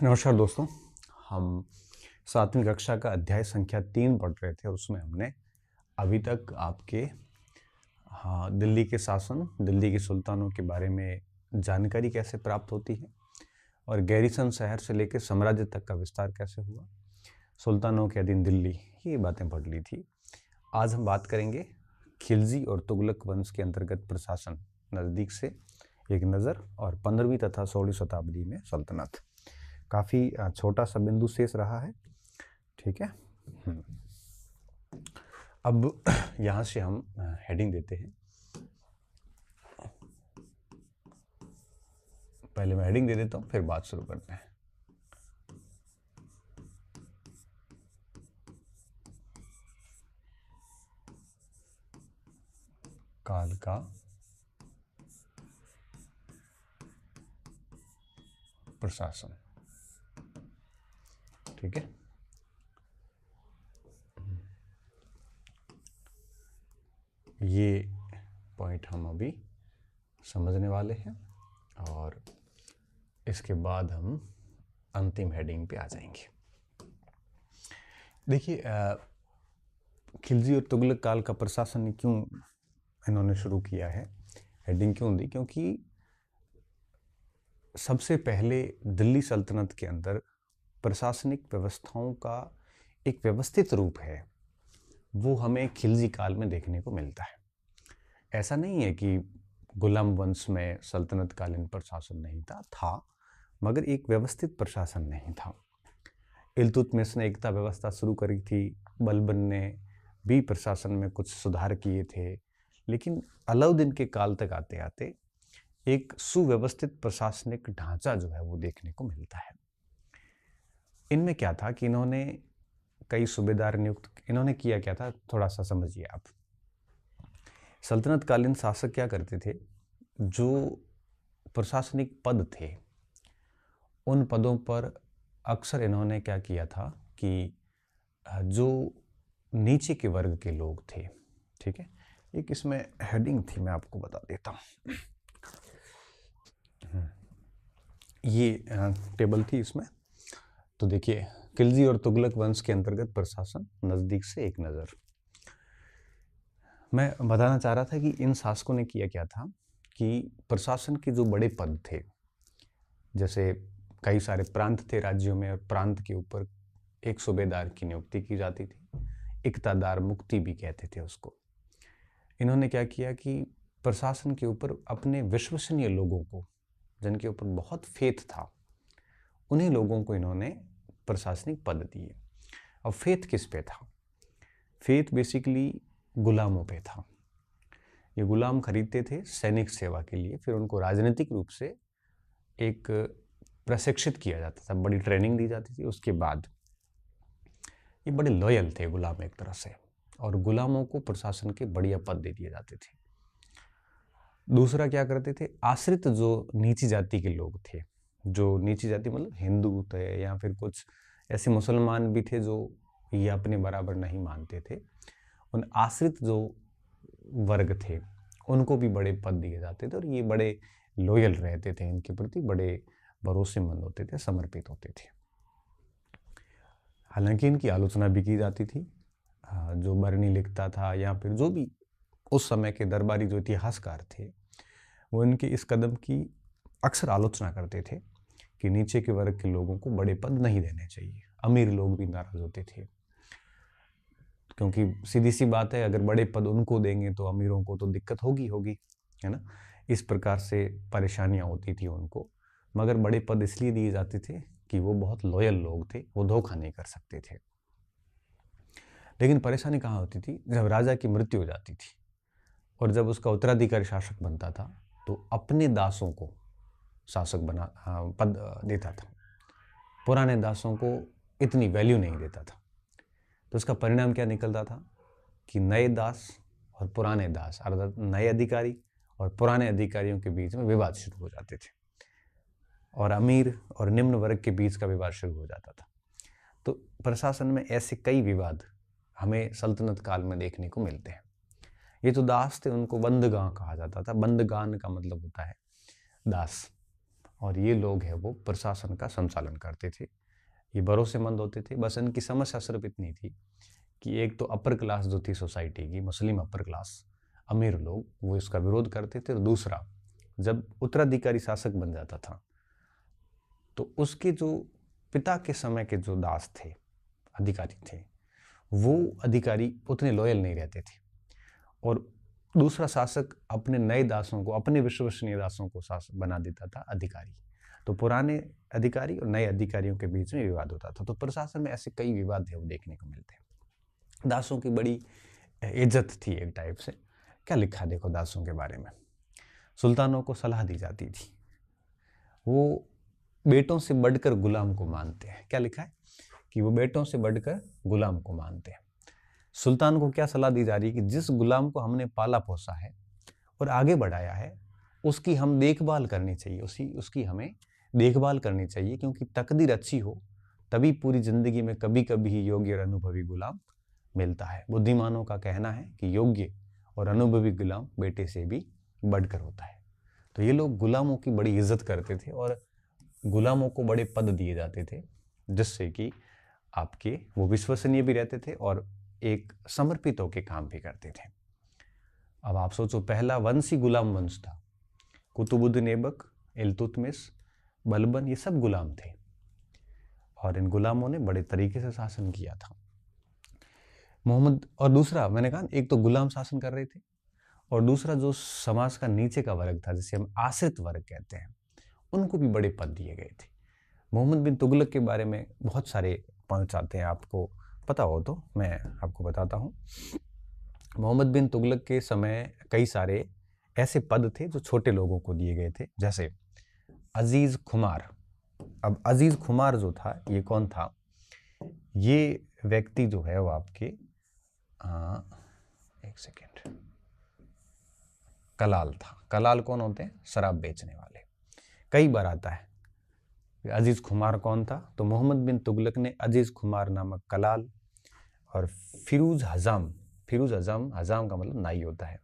नमस्कार दोस्तों। हम 7वीं कक्षा का अध्याय संख्या 3 पढ़ रहे थे और उसमें हमने अभी तक आपके दिल्ली के शासन, दिल्ली के सुल्तानों के बारे में जानकारी कैसे प्राप्त होती है और गैरीसन शहर से लेकर साम्राज्य तक का विस्तार कैसे हुआ, सुल्तानों के अधीन दिल्ली, ये बातें पढ़ ली थी। आज हम बात करेंगे खिलजी और तुगलक वंश के अंतर्गत प्रशासन, नज़दीक से एक नज़र, और 15वीं तथा 16वीं शताब्दी में सल्तनत। काफ़ी छोटा सा बिंदु शेष रहा है, ठीक है। अब यहाँ से हम हेडिंग देते हैं। पहले मैं हेडिंग दे देता हूँ, फिर बात शुरू करते हैं। काल का प्रशासन, ठीक है। ये पॉइंट हम अभी समझने वाले हैं और इसके बाद हम अंतिम हेडिंग पे आ जाएंगे। देखिए, खिलजी और तुगलक काल का प्रशासन क्यों इन्होंने शुरू किया है, हेडिंग क्यों दी? क्योंकि सबसे पहले दिल्ली सल्तनत के अंदर प्रशासनिक व्यवस्थाओं का एक व्यवस्थित रूप है, वो हमें खिलजी काल में देखने को मिलता है। ऐसा नहीं है कि गुलाम वंश में सल्तनत कालीन प्रशासन नहीं था, मगर एक व्यवस्थित प्रशासन नहीं था। इल्तुतमिश ने एकता व्यवस्था शुरू करी थी, बलबन ने भी प्रशासन में कुछ सुधार किए थे, लेकिन अलाउद्दीन के काल तक आते आते एक सुव्यवस्थित प्रशासनिक ढांचा जो है वो देखने को मिलता है। इनमें क्या था कि इन्होंने कई सूबेदार नियुक्त, इन्होंने किया क्या था, थोड़ा सा समझिए आप। सल्तनत कालीन शासक क्या करते थे, जो प्रशासनिक पद थे उन पदों पर अक्सर इन्होंने क्या किया था कि जो नीचे के वर्ग के लोग थे, ठीक है, एक इसमें हेडिंग थी, मैं आपको बता देता हूँ। ये टेबल थी इसमें, तो देखिए, खिलजी और तुगलक वंश के अंतर्गत प्रशासन, नज़दीक से एक नज़र। मैं बताना चाह रहा था कि इन शासकों ने किया क्या था कि प्रशासन के जो बड़े पद थे, जैसे कई सारे प्रांत थे राज्यों में, और प्रांत के ऊपर एक सूबेदार की नियुक्ति की जाती थी, इक्तादार मुक्ति भी कहते थे उसको। इन्होंने क्या किया कि प्रशासन के ऊपर अपने विश्वसनीय लोगों को, जिनके ऊपर बहुत फेथ था, उन्हीं लोगों को इन्होंने प्रशासनिक पद दिए। अब फेथ किस पे था? फेथ बेसिकली गुलामों पे था। ये गुलाम खरीदते थे सैनिक सेवा के लिए, फिर उनको राजनीतिक रूप से एक प्रशिक्षित किया जाता था, बड़ी ट्रेनिंग दी जाती थी। उसके बाद ये बड़े लॉयल थे गुलाम एक तरह से, और गुलामों को प्रशासन के बढ़िया पद दे दिए जाते थे। दूसरा क्या करते थे, आश्रित जो नीची जाति के लोग थे, जो नीची जाति मतलब हिंदू थे या फिर कुछ ऐसे मुसलमान भी थे जो ये अपने बराबर नहीं मानते थे, उन आश्रित जो वर्ग थे उनको भी बड़े पद दिए जाते थे, और ये बड़े लॉयल रहते थे इनके प्रति, बड़े भरोसेमंद होते थे, समर्पित होते थे। हालांकि इनकी आलोचना भी की जाती थी। जो बरनी लिखता था या फिर जो भी उस समय के दरबारी जो इतिहासकार थे, वो इनके इस कदम की अक्सर आलोचना करते थे कि नीचे के वर्ग के लोगों को बड़े पद नहीं देने चाहिए। अमीर लोग भी नाराज होते थे, क्योंकि सीधी सी बात है, अगर बड़े पद उनको देंगे तो अमीरों को तो दिक्कत होगी, है ना। इस प्रकार से परेशानियां होती थी उनको, मगर बड़े पद इसलिए दिए जाते थे कि वो बहुत लॉयल लोग थे, वो धोखा नहीं कर सकते थे। लेकिन परेशानी कहाँ होती थी, जब राजा की मृत्यु हो जाती थी और जब उसका उत्तराधिकारी शासक बनता था, तो अपने दासों को शासक पद देता था, पुराने दासों को इतनी वैल्यू नहीं देता था। तो उसका परिणाम क्या निकलता था कि नए दास और पुराने दास, अर्थात नए अधिकारी और पुराने अधिकारियों के बीच में विवाद शुरू हो जाते थे, और अमीर और निम्न वर्ग के बीच का विवाद शुरू हो जाता था। तो प्रशासन में ऐसे कई विवाद हमें सल्तनत काल में देखने को मिलते हैं। ये जो दास थे उनको बंदगां कहा जाता था। बंदगान का मतलब होता है दास, और ये लोग है वो प्रशासन का संचालन करते थे। ये भरोसेमंद होते थे। बस इनकी समस्या सिर्फ इतनी थी कि एक तो अपर क्लास जो थी सोसाइटी की, मुस्लिम अपर क्लास, अमीर लोग, वो इसका विरोध करते थे। और दूसरा, जब उत्तराधिकारी शासक बन जाता था तो उसके जो पिता के समय के जो दास थे, अधिकारी थे, वो अधिकारी उतने लॉयल नहीं रहते थे। और दूसरा शासक अपने नए दासों को, अपने विश्वसनीय दासों को शासक बना देता था अधिकारी। तो पुराने अधिकारी और नए अधिकारियों के बीच में विवाद होता था। तो प्रशासन में ऐसे कई विवाद है वो देखने को मिलते हैं। दासों की बड़ी इज्जत थी एक टाइप से। क्या लिखा देखो दासों के बारे में। सुल्तानों को सलाह दी जाती थी, वो बेटों से बढ़कर गुलाम को मानते हैं। क्या लिखा है कि वो बेटों से बढ़कर गुलाम को मानते हैं। सुल्तान को क्या सलाह दी जा रही है कि जिस गुलाम को हमने पाला पोसा है और आगे बढ़ाया है, उसकी हम देखभाल करनी चाहिए, उसकी हमें देखभाल करनी चाहिए, क्योंकि तकदीर अच्छी हो तभी पूरी जिंदगी में कभी कभी ही योग्य और अनुभवी गुलाम मिलता है। बुद्धिमानों का कहना है कि योग्य और अनुभवी गुलाम बेटे से भी बढ़कर होता है। तो ये लोग गुलामों की बड़ी इज्जत करते थे और गुलामों को बड़े पद दिए जाते थे, जिससे कि आपके वो विश्वसनीय भी रहते थे और एक समर्पित होकर काम भी करते थे। अब आप सोचो, पहला वंश ही गुलाम वंश था। कुतुबुद्दीन ऐबक, इल्तुतमिश, बलबन, ये सब गुलाम थे और इन गुलामों ने बड़े तरीके से शासन किया था। मोहम्मद, और दूसरा मैंने कहा, एक तो गुलाम शासन कर रहे थे और दूसरा जो समाज का नीचे का वर्ग था, जिसे हम आश्रित वर्ग कहते हैं, उनको भी बड़े पद दिए गए थे। मोहम्मद बिन तुगलक के बारे में बहुत सारे पॉइंट्स आते हैं, आपको पता हो तो मैं आपको बताता हूँ। मोहम्मद बिन तुगलक के समय कई सारे ऐसे पद थे जो छोटे लोगों को दिए गए थे, जैसे अजीज खुमार। अब अजीज खुमार जो था, ये कौन था? ये व्यक्ति जो है वो आपके एक सेकेंड, कलाल था। कलाल कौन होते हैं? शराब बेचने वाले। कई बार आता है अजीज खुमार कौन था, तो मोहम्मद बिन तुगलक ने अजीज खुमार नामक कलाल और फिरोज हजाम, हजाम का मतलब नाई होता है,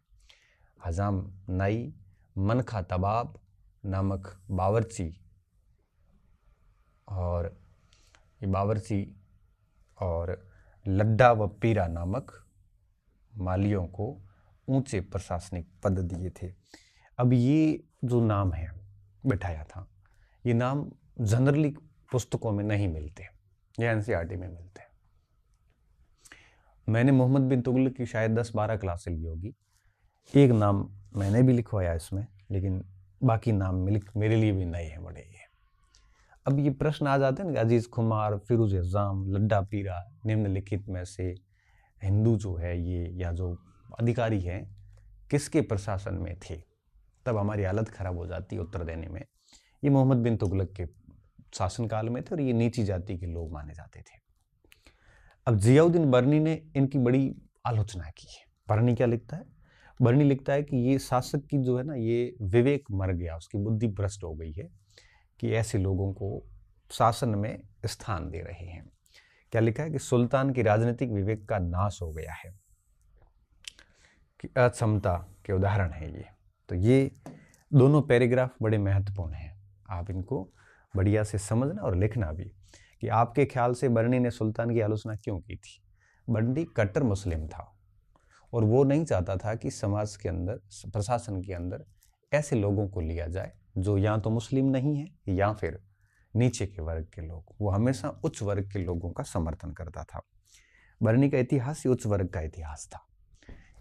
हजाम नाई, मनखा तबाब नामक बावर्ची, और ये बावर्ची और लड्डा व पीरा नामक मालियों को ऊंचे प्रशासनिक पद दिए थे। अब ये जो नाम है बैठाया था, ये नाम जनरली पुस्तकों में नहीं मिलते, ये एनसीईआरटी में मिलते हैं। मैंने मोहम्मद बिन तुगलक की शायद 10-12 क्लासें ली होगी। एक नाम मैंने भी लिखवाया इसमें, लेकिन बाकी नाम मेरे लिए भी नए हैं, बड़े ये। अब ये प्रश्न आ जाते हैं ना, अजीज खुमार, फिरोज हजाम, लड्डा पीरा, निम्नलिखित में से हिंदू जो है ये, या जो अधिकारी हैं, किसके प्रशासन में थे? तब हमारी हालत खराब हो जाती है उत्तर देने में। ये मोहम्मद बिन तुगलक के शासनकाल में थे और ये नीची जाति के लोग माने जाते थे। अब जियाउद्दीन बर्नी ने इनकी बड़ी आलोचना की है। बर्नी क्या लिखता है? बर्नी लिखता है कि ये शासक की जो है ना, ये विवेक मर गया, उसकी बुद्धि भ्रष्ट हो गई है कि ऐसे लोगों को शासन में स्थान दे रहे हैं। क्या लिखा है कि सुल्तान की राजनीतिक विवेक का नाश हो गया है, कि अक्षमता के उदाहरण है ये। तो ये दोनों पैराग्राफ बड़े महत्वपूर्ण हैं, आप इनको बढ़िया से समझना और लिखना भी, कि आपके ख्याल से बर्नी ने सुल्तान की आलोचना क्यों की थी। बर्नी कट्टर मुस्लिम था और वो नहीं चाहता था कि समाज के अंदर, प्रशासन के अंदर ऐसे लोगों को लिया जाए जो या तो मुस्लिम नहीं है या फिर नीचे के वर्ग के लोग। वो हमेशा उच्च वर्ग के लोगों का समर्थन करता था। बर्नी का इतिहास ही उच्च वर्ग का इतिहास था,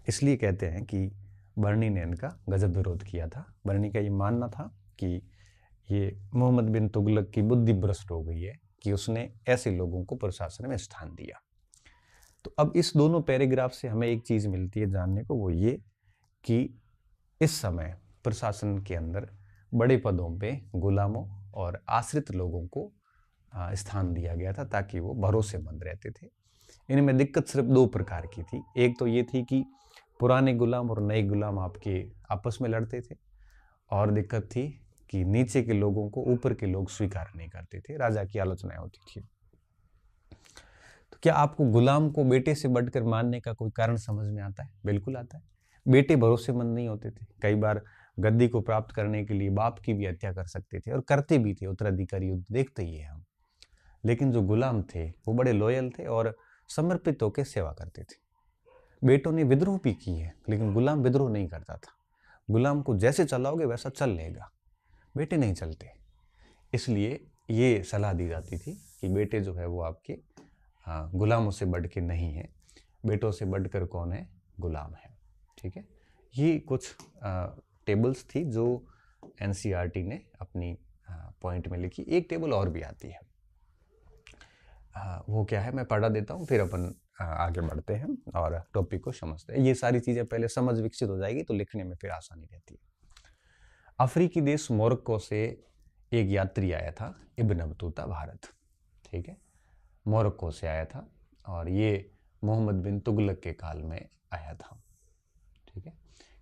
इसलिए कहते हैं कि बर्नी ने इनका गजब विरोध किया था। बर्नी का ये मानना था कि ये मोहम्मद बिन तुगलक की बुद्धि भ्रष्ट हो गई है कि उसने ऐसे लोगों को प्रशासन में स्थान दिया। तो अब इस दोनों पैराग्राफ से हमें एक चीज़ मिलती है जानने को, वो ये कि इस समय प्रशासन के अंदर बड़े पदों पे गुलामों और आश्रित लोगों को स्थान दिया गया था ताकि वो भरोसेमंद रहते थे। इनमें दिक्कत सिर्फ 2 प्रकार की थी। एक तो ये थी कि पुराने गुलाम और नए गुलाम आपके आपस में लड़ते थे, और दिक्कत थी कि नीचे के लोगों को ऊपर के लोग स्वीकार नहीं करते थे, राजा की आलोचनाएं होती थी। तो क्या आपको गुलाम को बेटे से बढ़कर मानने का कोई कारण समझ में आता है? बिल्कुल आता है। बेटे भरोसेमंद नहीं होते थे। कई बार गद्दी को प्राप्त करने के लिए बाप की भी हत्या कर सकते थे और करते भी थे, उत्तराधिकारी युद्ध देखते ही है हम। लेकिन जो गुलाम थे वो बड़े लॉयल थे और समर्पित होकर सेवा करते थे। बेटों ने विद्रोह भी की है, लेकिन गुलाम विद्रोह नहीं करता था। गुलाम को जैसे चलाओगे वैसा चल लेगा, बेटे नहीं चलते। इसलिए ये सलाह दी जाती थी कि बेटे जो है वो आपके गुलामों से बढ़ के नहीं है, बेटों से बढ़कर कौन है, गुलाम है। ठीक है, ये कुछ टेबल्स थी जो एनसीईआरटी ने अपनी पॉइंट में लिखी। एक टेबल और भी आती है, वो क्या है मैं पढ़ा देता हूँ, फिर अपन आगे बढ़ते हैं और टॉपिक को समझते हैं। ये सारी चीज़ें पहले समझ विकसित हो जाएगी तो लिखने में फिर आसानी रहती है। अफ्रीकी देश मोरक्को से एक यात्री आया था, इब्न बतूता भारत। ठीक है, मोरक्को से आया था और ये मोहम्मद बिन तुगलक के काल में आया था। ठीक है,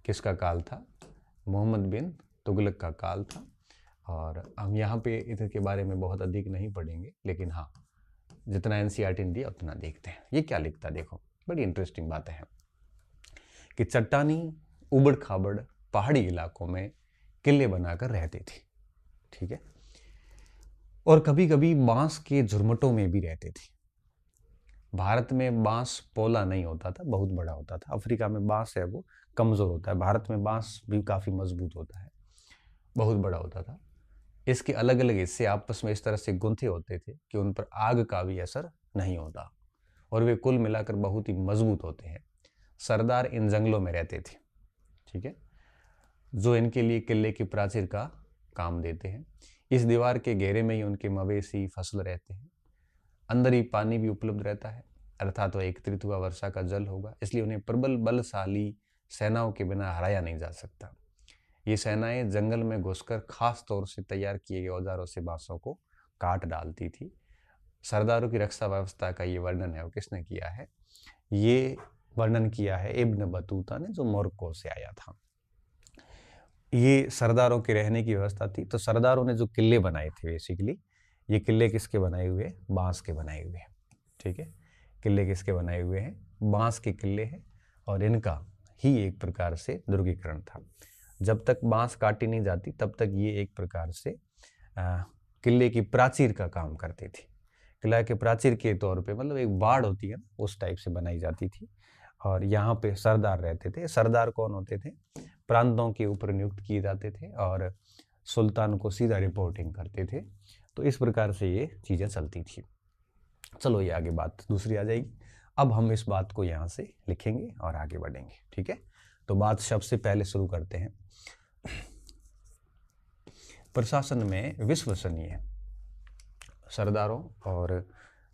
किसका काल था, मोहम्मद बिन तुगलक का काल था। और हम यहाँ पे इनके बारे में बहुत अधिक नहीं पढ़ेंगे, लेकिन हाँ जितना एनसीईआरटी ने दिया उतना देखते हैं। ये क्या लिखता है देखो, बड़ी इंटरेस्टिंग बातें हैं कि चट्टानी उबड़ खाबड़ पहाड़ी इलाकों में किले बनाकर रहते थे। ठीक है, और कभी कभी बांस के झुरमुटों में भी रहते थे। भारत में बांस पोला नहीं होता था, बहुत बड़ा होता था। अफ्रीका में बांस है वो कमजोर होता है, भारत में बांस भी काफी मजबूत होता है, बहुत बड़ा होता था। इसके अलग अलग हिस्से आपस में इस तरह से गुंथे होते थे कि उन पर आग का भी असर नहीं होता और वे कुल मिलाकर बहुत ही मजबूत होते हैं। सरदार इन जंगलों में रहते थे। ठीक है, जो इनके लिए किले की प्राचीर का काम देते हैं। इस दीवार के घेरे में ही उनके मवेशी फसल रहते हैं। अंदर ही पानी भी उपलब्ध रहता है, अर्थात वह एकत्रित हुआ वर्षा का जल होगा, इसलिए उन्हें प्रबल बलशाली सेनाओं के बिना हराया नहीं जा सकता। ये सेनाएं जंगल में घुसकर खास तौर से तैयार किए गए औजारों से बांसों को काट डालती थी। सरदारों की रक्षा व्यवस्था का ये वर्णन है वो किसने किया है, ये वर्णन किया है इब्न बतूता ने, जो मोरक्को से आया था। ये सरदारों के रहने की व्यवस्था थी। तो सरदारों ने जो किले बनाए थे, बेसिकली ये किले किसके बनाए हुए हैं, बांस के बनाए हुए हैं। ठीक है, किले किसके बनाए हुए हैं, बांस के किले हैं और इनका ही एक प्रकार से दुर्गीकरण था। जब तक बांस काटी नहीं जाती तब तक ये एक प्रकार से किले की प्राचीर का काम करते थे। किला के प्राचीर के तौर पे, मतलब एक बाड़ होती है उस टाइप से बनाई जाती थी। और यहाँ पे सरदार रहते थे। सरदार कौन होते थे, प्रांतों के ऊपर नियुक्त किए जाते थे और सुल्तान को सीधा रिपोर्टिंग करते थे। तो इस प्रकार से ये चीज़ें चलती थी। चलो ये आगे बात दूसरी आ जाएगी। अब हम इस बात को यहाँ से लिखेंगे और आगे बढ़ेंगे। ठीक है, तो बात शब्द से पहले शुरू करते हैं। प्रशासन में विश्वसनीय सरदारों और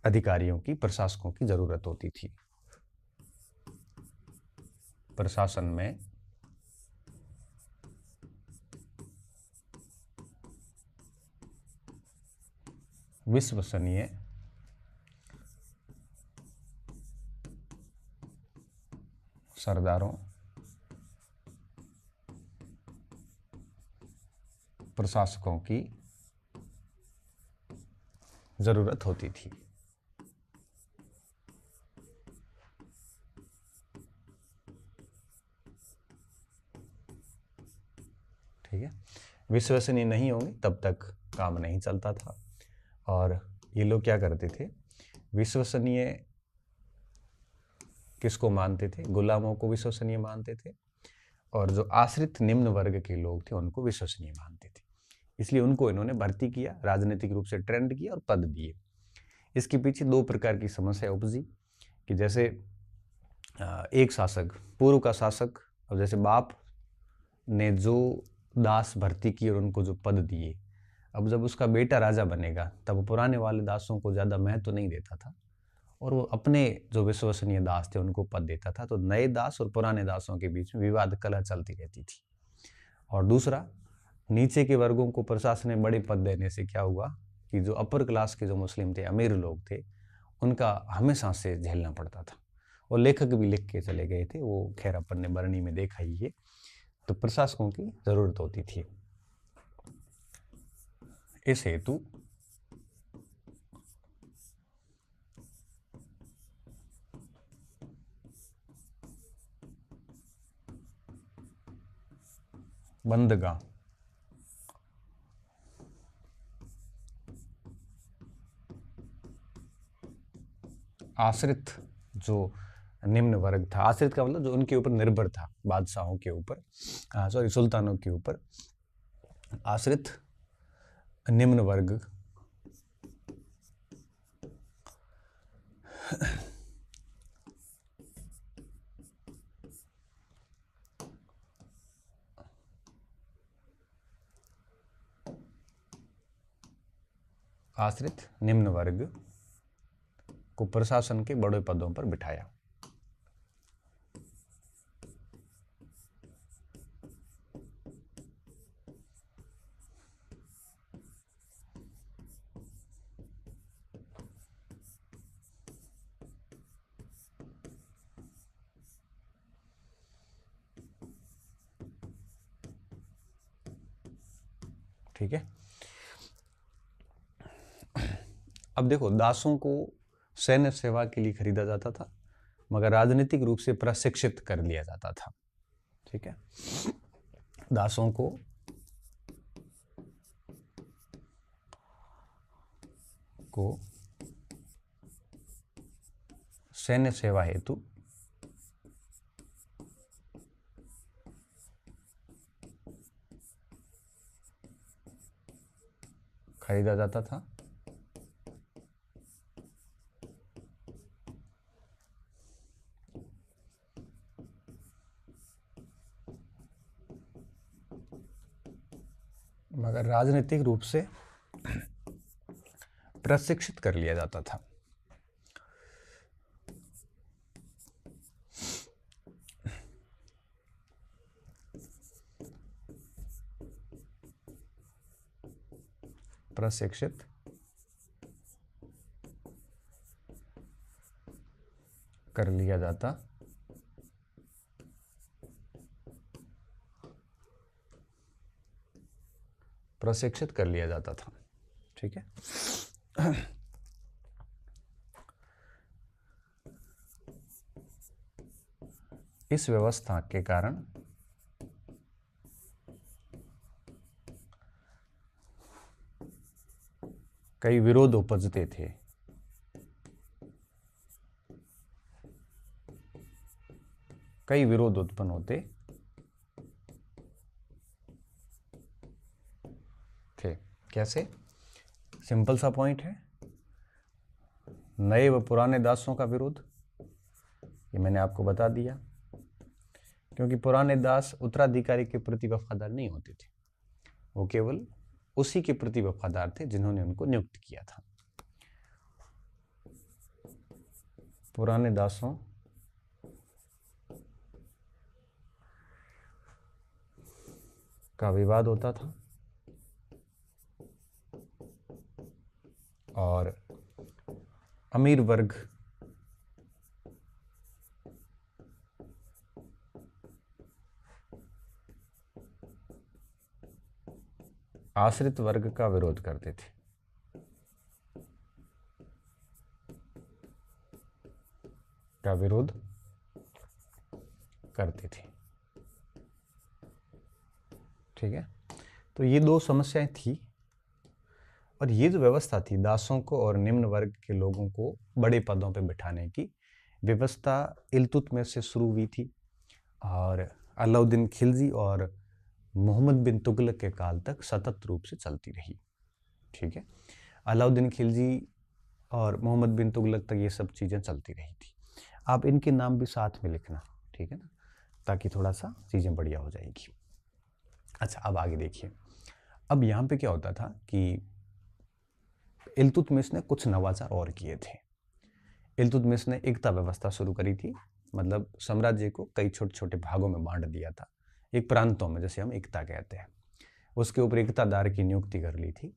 अधिकारियों की, प्रशासकों की जरूरत होती थी। प्रशासन में विश्वसनीय सरदारों, प्रशासकों की जरूरत होती थी। ठीक है, विश्वसनीय नहीं होंगे तब तक काम नहीं चलता था। और ये लोग क्या करते थे, विश्वसनीय किसको मानते थे, गुलामों को विश्वसनीय मानते थे, और जो आश्रित निम्न वर्ग के लोग थे उनको विश्वसनीय मानते थे। इसलिए उनको इन्होंने भर्ती किया, राजनीतिक रूप से ट्रेंड किया और पद दिए। इसके पीछे दो प्रकार की समस्या उपजी कि जैसे एक शासक, पूर्व का शासक, और जैसे बाप ने जो दास भर्ती किए और उनको जो पद दिए, अब जब उसका बेटा राजा बनेगा तब पुराने वाले दासों को ज़्यादा महत्व तो नहीं देता था और वो अपने जो विश्वसनीय दास थे उनको पद देता था। तो नए दास और पुराने दासों के बीच में विवाद कलह चलती रहती थी। और दूसरा, नीचे के वर्गों को प्रशासन ने बड़े पद देने से क्या हुआ कि जो अपर क्लास के जो मुस्लिम थे, अमीर लोग थे, उनका हमेशा से झेलना पड़ता था। और लेखक भी लिख के चले गए थे, वो खैर अपन ने बरनी में देखा ही है। तो प्रशासकों की जरूरत होती थी। इस हेतु बंदगा, आश्रित जो निम्न वर्ग था, आश्रित का मतलब जो उनके ऊपर निर्भर था, बादशाहों के ऊपर, सॉरी सुल्तानों के ऊपर, आश्रित निम्न वर्ग आश्रित निम्न वर्ग को प्रशासन के बड़े पदों पर बिठाया। ठीक है। अब देखो, दासों को सैन्य सेवा के लिए खरीदा जाता था, मगर राजनीतिक रूप से प्रशिक्षित कर लिया जाता था। ठीक है, दासों को सैन्य सेवा हेतु खरीदा जाता था। मगर राजनीतिक रूप से प्रशिक्षित कर लिया जाता था। प्रशिक्षित कर लिया जाता प्रशिक्षित कर लिया जाता था। ठीक है, इस व्यवस्था के कारण कई विरोध उपजते थे। कई विरोध उत्पन्न होते थे। कैसे? सिंपल सा पॉइंट है, नए व पुराने दासों का विरोध, ये मैंने आपको बता दिया। क्योंकि पुराने दास उत्तराधिकारी के प्रति वफादार नहीं होते थे, वो केवल उसी के प्रति वफादार थे जिन्होंने उनको नियुक्त किया था। पुराने दासों का विवाद होता था और अमीर वर्ग आश्रित वर्ग का विरोध करते थे। का विरोध करते थे। ठीक है, तो ये दो समस्याएं थी। और ये जो व्यवस्था थी, दासों को और निम्न वर्ग के लोगों को बड़े पदों पर बिठाने की व्यवस्था इल्तुतमिश से शुरू हुई थी और अलाउद्दीन खिलजी और मोहम्मद बिन तुगलक के काल तक सतत रूप से चलती रही। ठीक है, अलाउद्दीन खिलजी और मोहम्मद बिन तुगलक तक ये सब चीज़ें चलती रही थी। आप इनके नाम भी साथ में लिखना, ठीक है ना, ताकि थोड़ा सा चीज़ें बढ़िया हो जाएगी। अच्छा, अब आगे देखिए। अब यहाँ पे क्या होता था कि इल्तुतमिश ने कुछ नवाचार और किए थे। इल्तुतमिश ने एकता व्यवस्था शुरू करी थी, मतलब साम्राज्य को कई छोटे छोटे भागों में बांट दिया था, एक प्रांतों में, जैसे हम एकता कहते हैं। उसके ऊपर एकतादार की नियुक्ति कर ली थी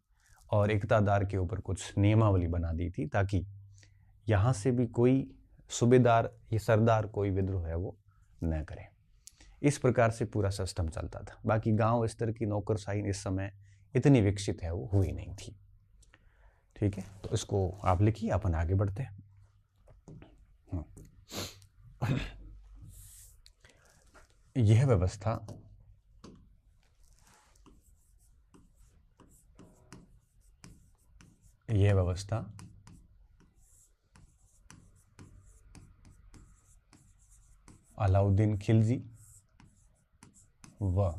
और एकतादार के ऊपर कुछ नियमावली बना दी थी ताकि यहाँ से भी कोई सूबेदार या सरदार कोई विद्रोह है वो न करे। इस प्रकार से पूरा सिस्टम चलता था। बाकी गांव स्तर की नौकरशाही इस समय इतनी विकसित है वो हुई नहीं थी। ठीक है, तो इसको आप लिखिए, अपन आगे बढ़ते हैं। यह व्यवस्था यह व्यवस्था अलाउद्दीन खिलजी व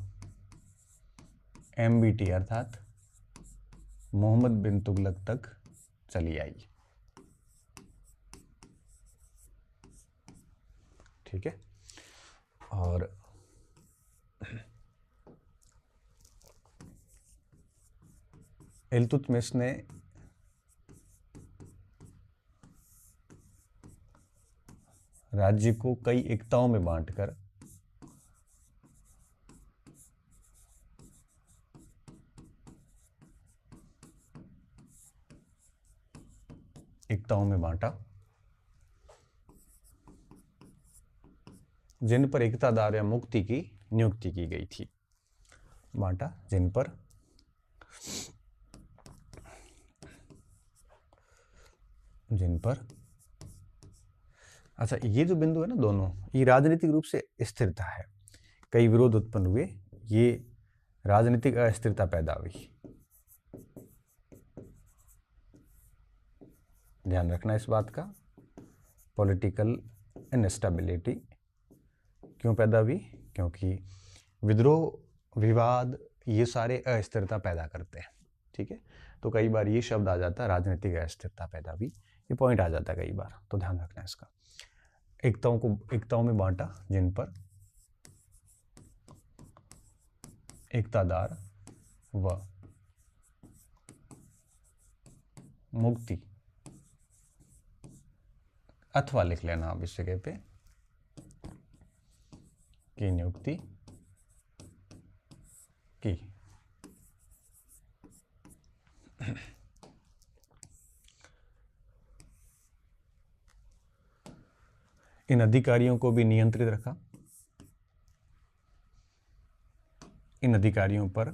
MBT अर्थात मोहम्मद बिन तुगलक तक चली आई। ठीक है। और इल्तुतमिश ने राज्य को कई एकताओं में बांटकर बांटा, जिन पर एकतादार या मुक्ति की नियुक्ति की गई थी। बांटा जिन पर अच्छा, ये जो बिंदु है ना दोनों, ये राजनीतिक रूप से स्थिरता है। कई विरोध उत्पन्न हुए, ये राजनीतिक अस्थिरता पैदा हुई। ध्यान रखना इस बात का। पॉलिटिकल इनस्टेबिलिटी क्यों पैदा हुई? क्योंकि विद्रोह, विवाद, ये सारे अस्थिरता पैदा करते हैं। ठीक है। तो कई बार ये शब्द आ जाता है, राजनीतिक अस्थिरता पैदा हुई, ये पॉइंट आ जाता है कई बार, तो ध्यान रखना इसका। एकताओं में बांटा, जिन पर एकतादार व मुक्ति, अथवा लिख लेना आप इस जगह पे, की नियुक्ति की। इन अधिकारियों को भी नियंत्रित रखा। इन अधिकारियों पर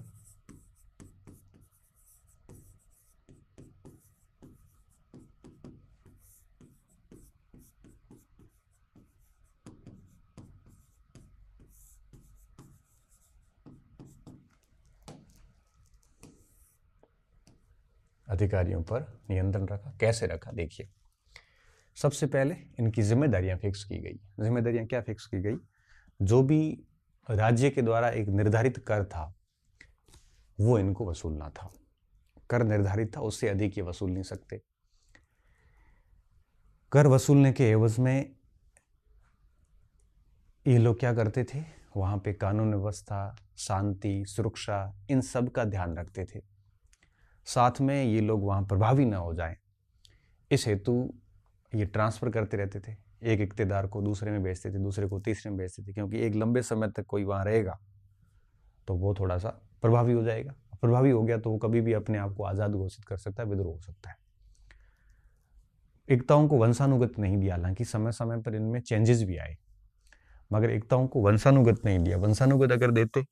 नियंत्रण रखा। कैसे रखा? देखिए, सबसे पहले इनकी जिम्मेदारियां फिक्स की गई। जिम्मेदारियां क्या फिक्स की गई? जो भी राज्य के द्वारा एक निर्धारित कर था, वो इनको वसूलना था। कर निर्धारित था, उससे अधिक ये वसूल नहीं सकते। कर वसूलने के एवज में ये लोग क्या करते थे? वहां पे कानून व्यवस्था, शांति, सुरक्षा, इन सब का ध्यान रखते थे। साथ में ये लोग वहां प्रभावी ना हो जाएं, इस हेतु ये ट्रांसफर करते रहते थे। एक इख्तियार को दूसरे में भेजते थे, दूसरे को तीसरे में भेजते थे, क्योंकि एक लंबे समय तक कोई वहां रहेगा तो वो थोड़ा सा प्रभावी हो जाएगा। प्रभावी हो गया तो वो कभी भी अपने आप को आजाद घोषित कर सकता है, विद्रोह हो सकता है। एकताओं को वंशानुगत नहीं दिया, हालांकि समय समय पर इनमें चेंजेस भी आए, मगर एकताओं को वंशानुगत नहीं दिया। वंशानुगत अगर देते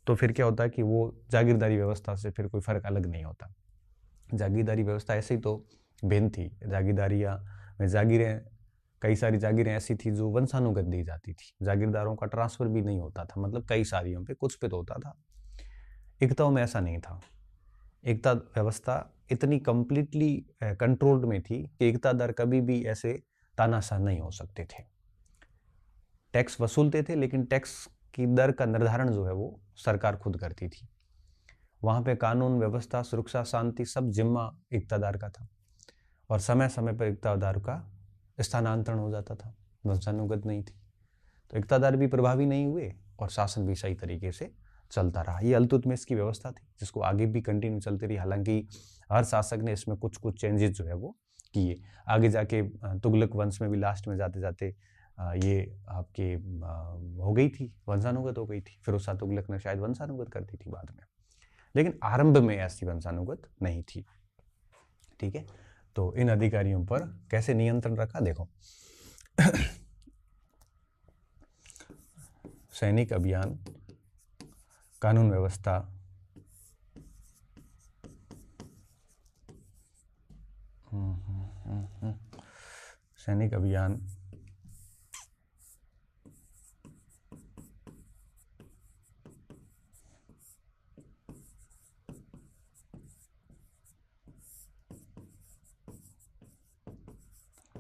तो फिर क्या होता है कि वो जागीरदारी व्यवस्था से फिर कोई फर्क अलग नहीं होता। जागीरदारी व्यवस्था ऐसे ही तो भिन्न थी। जागीरदारियां में जागीरें, कई सारी जागीरें ऐसी थी जो वंशानुगत दी जाती थी। जागीरदारों का ट्रांसफर भी नहीं होता था, मतलब कई सारियों पे कुछ पे तो होता था। एकताओं में ऐसा नहीं था। एकता व्यवस्था इतनी कंप्लीटली कंट्रोल्ड में थी कि एकतादार कभी भी ऐसे तानाशाह नहीं हो सकते थे। टैक्स वसूलते थे, लेकिन टैक्स की दर का निर्धारण जो है वो सरकार खुद करती थी। वहां पे कानून व्यवस्था, सुरक्षा, शांति सब जिम्मा इख्तियार का था, और समय समय पर इख्तियार का स्थानांतरण हो जाता था, वंशानुगत नहीं थी। तो इख्तियार भी प्रभावी नहीं हुए और शासन भी सही तरीके से चलता रहा। ये इल्तुतमिश की व्यवस्था थी, जिसको आगे भी कंटिन्यू चलती रही। हालांकि हर शासक ने इसमें कुछ कुछ चेंजेस जो है वो किए। आगे जाके तुगलक वंश में भी लास्ट में जाते जाते ये आपके हो गई थी, वंशानुगत हो गई थी। फिरोज शाह तुगलक ने शायद वंशानुगत कर दी थी बाद में, लेकिन आरंभ में ऐसी वंशानुगत नहीं थी। ठीक है। तो इन अधिकारियों पर कैसे नियंत्रण रखा? देखो, सैनिक अभियान, कानून व्यवस्था, सैनिक अभियान,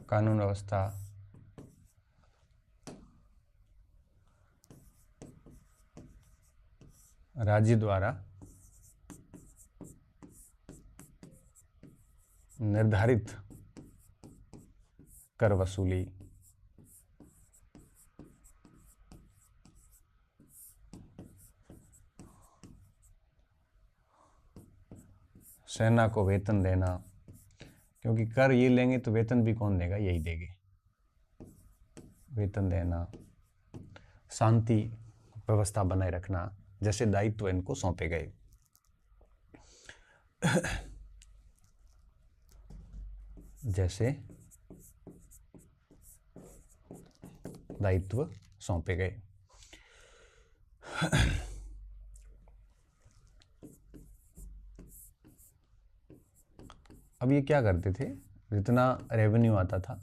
कानून व्यवस्था राज्य द्वारा निर्धारित कर वसूली सेना को वेतन देना, क्योंकि कर ये लेंगे तो वेतन भी कौन देगा, यही देंगे, वेतन देना, शांति व्यवस्था बनाए रखना जैसे दायित्व इनको सौंपे गए। जैसे दायित्व सौंपे गए। अब ये क्या करते थे, जितना रेवेन्यू आता था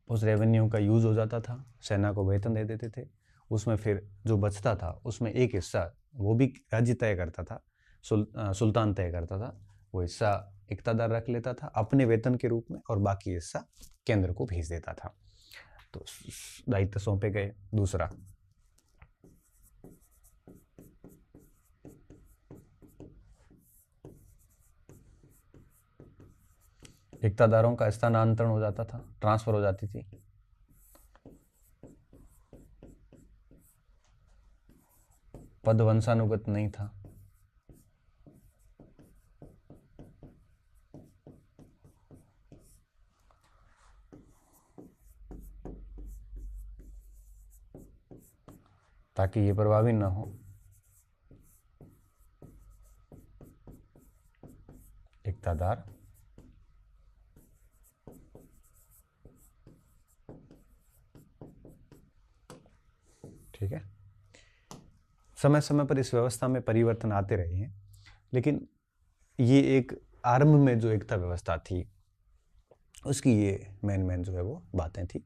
उस रेवेन्यू का यूज़ हो जाता था, सेना को वेतन दे देते थे, उसमें फिर जो बचता था उसमें एक हिस्सा वो भी राज्य तय करता था, सुल्तान तय करता था, वो हिस्सा इक़्तिदार रख लेता था अपने वेतन के रूप में और बाकी हिस्सा केंद्र को भेज देता था। तो दायित्व सौंपे गए। दूसरा, इक़्तिदारों का स्थानांतरण हो जाता था, ट्रांसफर हो जाती थी। पद वंशानुगत नहीं था। ताकि ये प्रभावी ना हो, इक़्तिदार ठीक है। समय समय पर इस व्यवस्था में परिवर्तन आते रहे हैं, लेकिन ये एक आरंभ में जो एकता व्यवस्था थी उसकी ये मेन जो है वो बातें थी।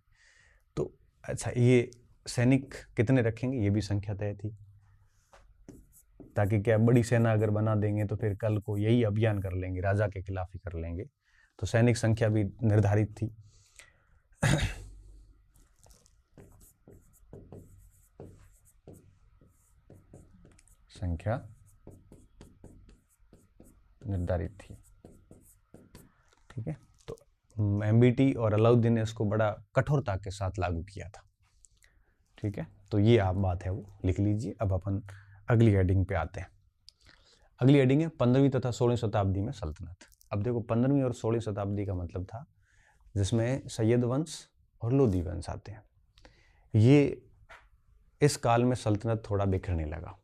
तो अच्छा, ये सैनिक कितने रखेंगे ये भी संख्या तय थी, ताकि क्या बड़ी सेना अगर बना देंगे तो फिर कल को यही अभियान कर लेंगे, राजा के खिलाफ ही कर लेंगे, तो सैनिक संख्या भी निर्धारित थी। संख्या निर्धारित थी, ठीक है। तो एमबीटी और अलाउद्दीन ने इसको बड़ा कठोरता के साथ लागू किया था, ठीक है। तो ये आप बात है वो लिख लीजिए। अब अपन अगली हेडिंग पे आते हैं। अगली हेडिंग है 15वीं तथा 16वीं शताब्दी में सल्तनत। अब देखो 15वीं और 16वीं शताब्दी का मतलब था जिसमें सैयद वंश और लोदी वंश आते हैं। ये इस काल में सल्तनत थोड़ा बिखरने लगा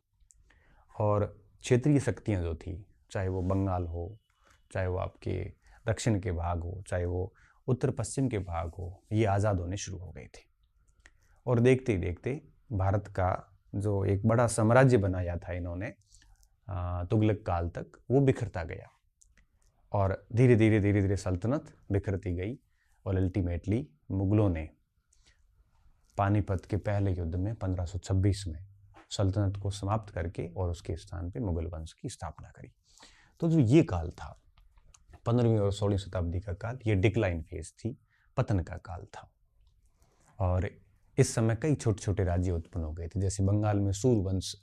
और क्षेत्रीय शक्तियाँ जो थी, चाहे वो बंगाल हो, चाहे वो आपके दक्षिण के भाग हो, चाहे वो उत्तर पश्चिम के भाग हो, ये आज़ाद होने शुरू हो गए थे। और देखते ही देखते भारत का जो एक बड़ा साम्राज्य बनाया था इन्होंने तुगलक काल तक, वो बिखरता गया और धीरे धीरे सल्तनत बिखरती गई और अल्टीमेटली मुगलों ने पानीपत के पहले युद्ध में 1526 में सल्तनत को समाप्त करके और उसके स्थान पे मुगल वंश की स्थापना करी। तो जो ये काल था 15वीं और 16वीं शताब्दी का काल, ये डिक्लाइन फेज थी, पतन का काल था। और इस समय कई छोटे छोटे राज्य उत्पन्न हो गए थे, जैसे बंगाल में सूर वंश,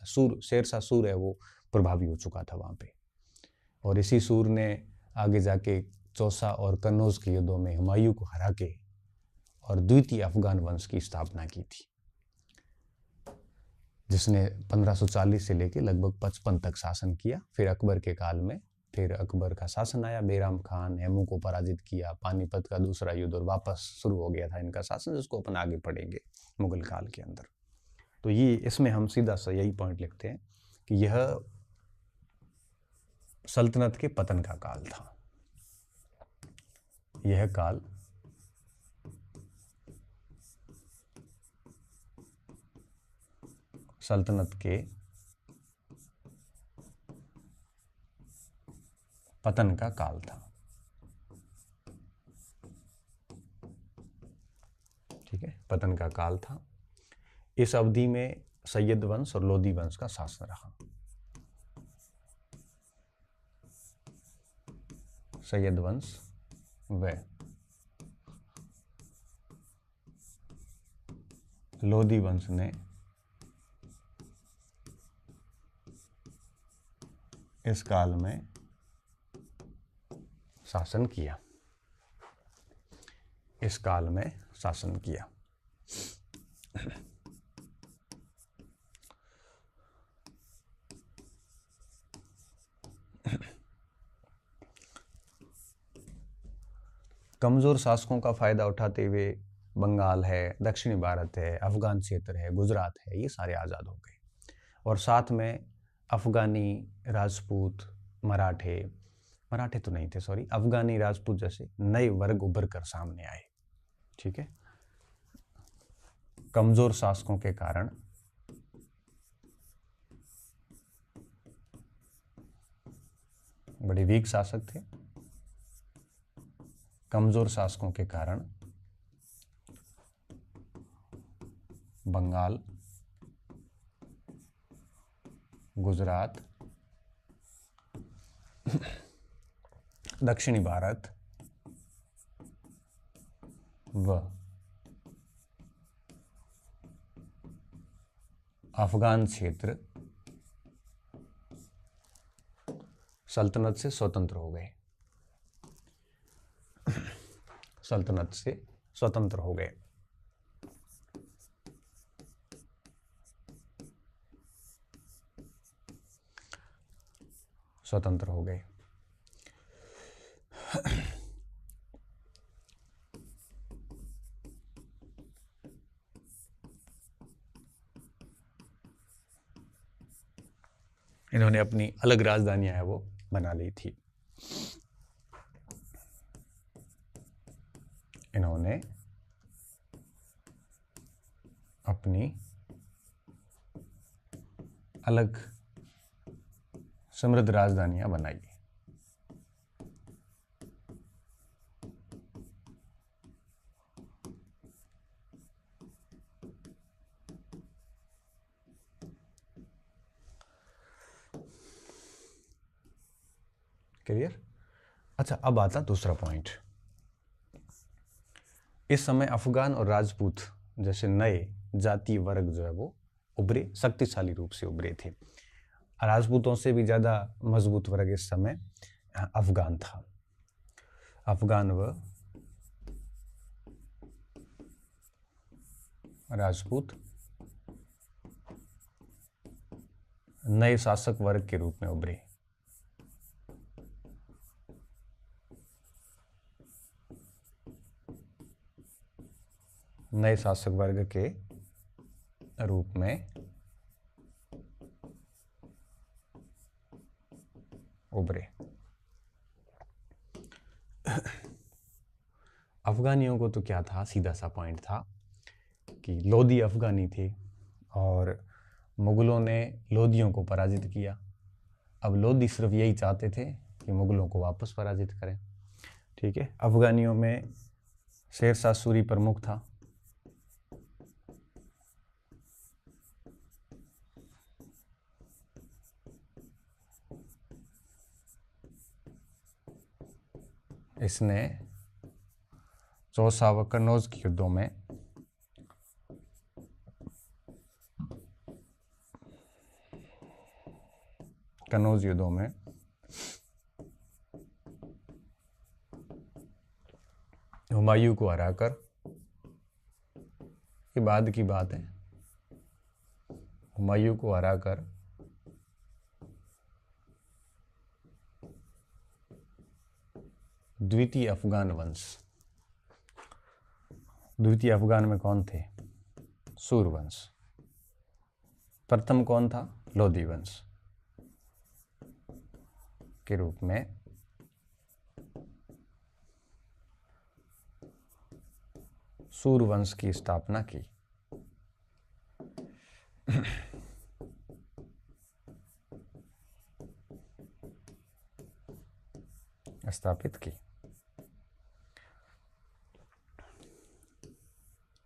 शेरशाह सूर है वो प्रभावी हो चुका था वहाँ पे, और इसी सूर ने आगे जाके चौसा और कन्नौज के युद्धों में हुमायूं को हरा के और द्वितीय अफगान वंश की स्थापना की थी, जिसने 1540 से लेकर लगभग 55 तक शासन किया। फिर अकबर के काल में फिर अकबर का शासन आया, बेराम खान हेमू को पराजित किया, पानीपत का दूसरा युद्ध और वापस शुरू हो गया था इनका शासन, जिसको अपन आगे पढ़ेंगे मुगल काल के अंदर। तो ये इसमें हम सीधा सा यही पॉइंट लिखते हैं कि यह सल्तनत के पतन का काल था। यह काल सल्तनत के पतन का काल था, ठीक है, पतन का काल था। इस अवधि में सैयद वंश और लोदी वंश का शासन रहा। सैयद वंश व लोधी वंश ने इस काल में शासन किया, इस काल में शासन किया। कमजोर शासकों का फायदा उठाते हुए बंगाल है, दक्षिणी भारत है, अफगान क्षेत्र है, गुजरात है, ये सारे आज़ाद हो गए। और साथ में अफगानी, राजपूत, मराठे तो नहीं थे, सॉरी, अफगानी, राजपूत जैसे नए वर्ग उभर कर सामने आए। ठीक है, कमजोर शासकों के कारण बड़े वीक शासक थे, कमजोर शासकों के कारण बंगाल, गुजरात, दक्षिणी भारत व अफगान क्षेत्र सल्तनत से स्वतंत्र हो गए, सल्तनत से स्वतंत्र हो गए। स्वतंत्र हो गए। इन्होंने अपनी अलग राजधानियां है वो बना ली थी। इन्होंने अपनी अलग समृद्ध राजधानियां बनाई। क्लियर? अच्छा, अब आता दूसरा पॉइंट। इस समय अफगान और राजपूत जैसे नए जातीय वर्ग जो है वो उभरे, शक्तिशाली रूप से उभरे थे। राजपूतों से भी ज्यादा मजबूत वर्ग इस समय अफगान था। अफगान व राजपूत नए शासक वर्ग के रूप में उभरे। नए शासक वर्ग के रूप में उभरे। अफगानियों को तो क्या था, सीधा सा पॉइंट था कि लोधी अफगानी थे और मुगलों ने लोधियों को पराजित किया। अब लोधी सिर्फ यही चाहते थे कि मुगलों को वापस पराजित करें। ठीक है, अफगानियों में शेरशाह सूरी प्रमुख था। इसने चौसा व कन्नौज के युद्धों में हुमायूं को हराकर, ये बाद की बात है, हुमायूं को हराकर द्वितीय अफगान वंश, द्वितीय अफगान में कौन थे? सूरवंश। प्रथम कौन था? लोधी वंश के रूप में सूरवंश की स्थापना की। स्थापित की।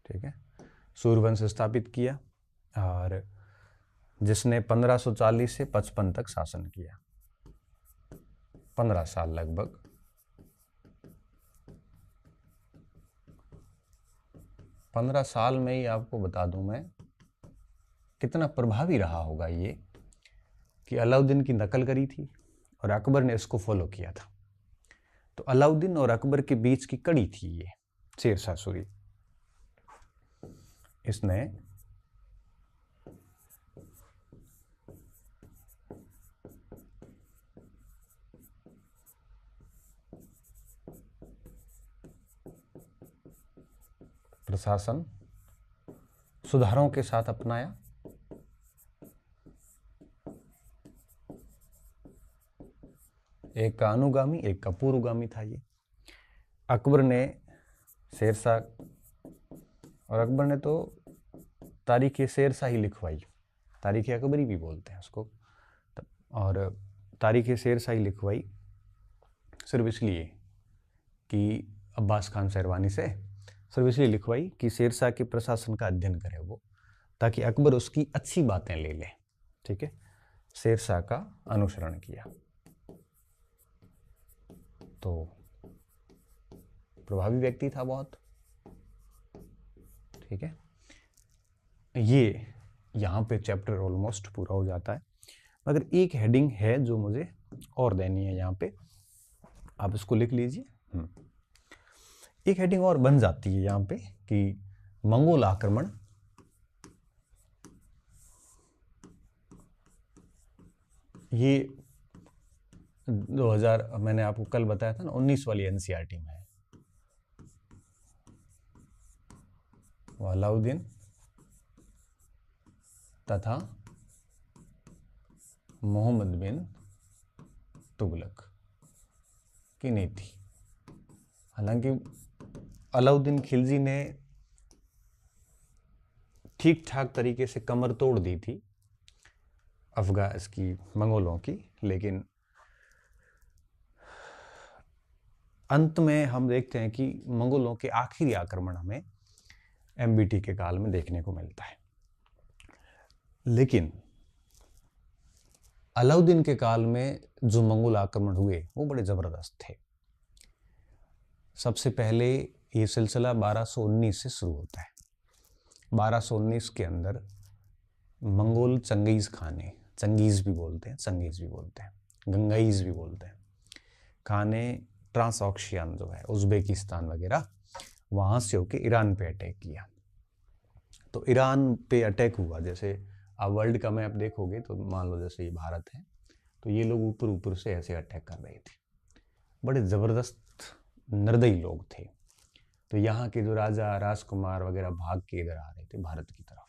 ठीक है, सूरवंश स्थापित किया और जिसने 1540 से 55 तक शासन किया, 15 साल लगभग। 15 साल में ही आपको बता दूं मैं कितना प्रभावी रहा होगा ये, कि अलाउद्दीन की नकल करी थी और अकबर ने इसको फॉलो किया था। तो अलाउद्दीन और अकबर के बीच की कड़ी थी ये शेरशाह सूरी। इसने प्रशासन सुधारों के साथ अपनाया, एक का अनुगामी एक का पूर्वगामी था ये। अकबर ने शेरशाह, और अकबर ने तो तारीख शेरशाह ही लिखवाई, तारीख अकबरी भी बोलते हैं उसको, और तारीख शेरशाह ही लिखवाई सिर्फ इसलिए कि अब्बास खान शेरवानी से, सिर्फ इसलिए लिखवाई कि शेरशाह के प्रशासन का अध्ययन करे वो, ताकि अकबर उसकी अच्छी बातें ले ले। ठीक है, शेरशाह का अनुसरण किया तो प्रभावी व्यक्ति था बहुत। ठीक है, ये यहाँ पे चैप्टर ऑलमोस्ट पूरा हो जाता है, मगर एक हेडिंग है जो मुझे और देनी है यहाँ पे, आप इसको लिख लीजिए। एक हेडिंग और बन जाती है यहाँ पे कि मंगोल आक्रमण ये 2000, मैंने आपको कल बताया था ना, 19 वाली एनसीईआरटी में है। अलाउद्दीन तथा मोहम्मद बिन तुगलक की नीति। हालांकि अलाउद्दीन खिलजी ने ठीक ठाक तरीके से कमर तोड़ दी थी इसकी मंगोलों की, लेकिन अंत में हम देखते हैं कि मंगोलों के आखिरी आक्रमण हमें एमबीटी के काल में देखने को मिलता है। लेकिन अलाउद्दीन के काल में जो मंगोल आक्रमण हुए वो बड़े जबरदस्त थे। सबसे पहले ये सिलसिला 1219 से शुरू होता है। 1219 के अंदर मंगोल चंगेज खान ने, चंगेज भी बोलते हैं, चंगेज भी बोलते हैं, गंगाईज भी बोलते हैं, खान ने ट्रांसऑक्शियन जो है उज्बेकिस्तान वगैरह वहाँ से होके ईरान पे अटैक किया। तो ईरान पे अटैक हुआ, जैसे आप वर्ल्ड का मैप देखोगे तो मान लो जैसे ये भारत है, तो ये लोग ऊपर ऊपर से ऐसे अटैक कर रहे थे। बड़े ज़बरदस्त निर्दयी लोग थे। तो यहाँ के जो राजा राजकुमार वगैरह भाग के इधर आ रहे थे भारत की तरफ,